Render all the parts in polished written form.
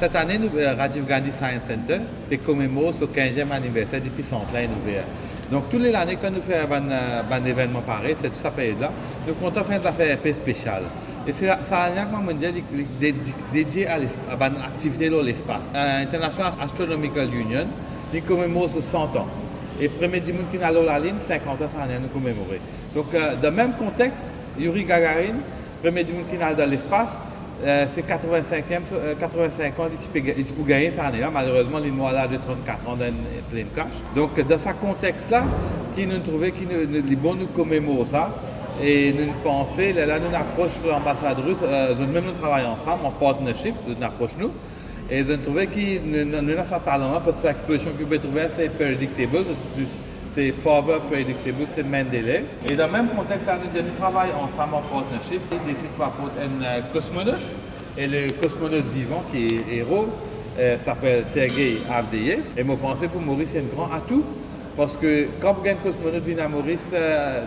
Cette année, nous, Rajiv Gandhi Science Center commémore son 15e anniversaire depuis son plein ouvert. Donc, toutes les années, quand nous faisons un événement pareil, c'est toute cette période-là, nous comptons faire une affaire un peu spéciale. Et c'est ça mondial dédié à l'activité dans l'espace. International Astronomical Union, nous commémore 100 ans. Et le premier dimanche qui n'a la ligne, 50 ans, ça a nous commémorer. Donc, dans le même contexte, Yuri Gagarin, premier dimanche qui n'a dans l'espace, c'est 85 ans, il peut gagner cette année-là. Malheureusement, il est là de 34 ans dans une pleine crash. Donc, dans ce contexte-là, qui nous trouvait, les bons nous commémorent ça. Et nous pensons, là, nous approchons l'ambassade russe, nous travaillons ensemble en partnership, nous approchons nous. Et je trouvais que nous avons ce talent-là, parce que cette exposition que vous pouvez trouver, c'est predictable, c'est forward predictable, c'est main d'élève. Et dans le même contexte, là, nous travaillons ensemble en partnership. Il décide par contre un cosmonaute, et le cosmonaute vivant qui est héros s'appelle Sergei Avdeyev. Et moi, je pensais pour Maurice, c'est un grand atout, parce que quand un cosmonaute vient à Maurice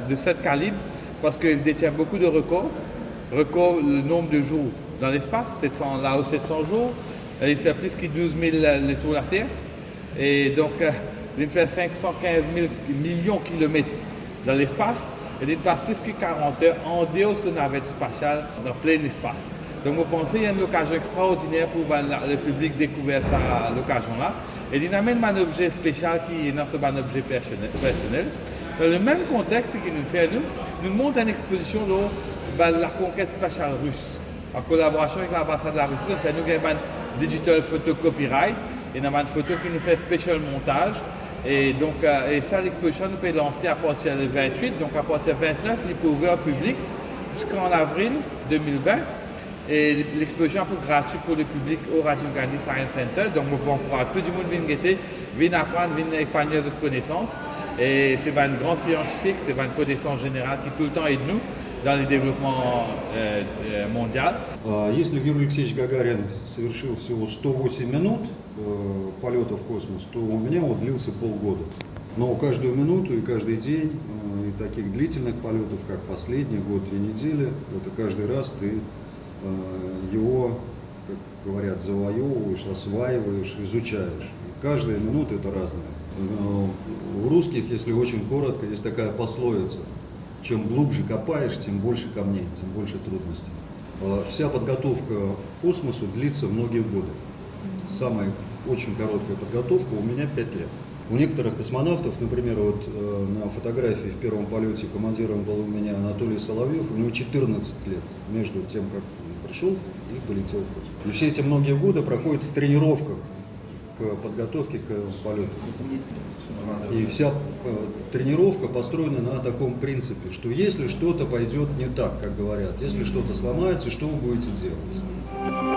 de ce calibre, parce qu'il détient beaucoup de records, le nombre de jours dans l'espace, 700 jours, il fait plus que 12 000 le tour de la Terre, et donc il fait 515 millions de kilomètres dans l'espace, et il passe plus que 40 heures en dehors de sa navette spatiale dans plein espace. Donc vous pensez qu'il y a une occasion extraordinaire pour le public découvrir cette occasion-là, et il amène un objet spécial qui est un objet personnel. Dans le même contexte qu'il nous fait, nous montrons une exposition de la conquête spatiale russe. En collaboration avec l'ambassade de la Russie, nous avons un digital photo copyright et nous avons une photo qui nous fait spécial montage. Et donc, ça, l'exposition nous peut lancer à partir du 28, donc à partir du 29, il peut ouvrir au public jusqu'en avril 2020. Et l'exposition est un peu gratuite pour le public au Rajiv Gandhi Science Center. Donc, nous pouvons voir tout le monde vient guetter, vient apprendre, vient épargner d'autres connaissances. Et c'est un grand scientifique, c'est une connaissance générale qui tout le temps aide nous dans le développement mondial. Если Юрий Алексеевич Гагарин совершил всего 108 минут полета в космос, то у меня вот длился полгода. Но каждую минуту и каждый день, и таких длительных полетов, как последний год, 2 недели, это каждый раз ты его, как говорят, завоевываешь, осваиваешь, изучаешь. И каждая минута это разная. У русских, если очень коротко, есть такая пословица: чем глубже копаешь, тем больше камней, тем больше трудностей. Вся подготовка к космосу длится многие годы. Самая очень короткая подготовка у меня 5 лет. У некоторых космонавтов, например, вот на фотографии в первом полете командиром был у меня Анатолий Соловьев, у него 14 лет между тем, как он пришел и полетел в космос. И все эти многие годы проходят в тренировках к подготовке к полету. И вся тренировка построена на таком принципе, что если что-то пойдет не так, как говорят, если что-то сломается, что вы будете делать?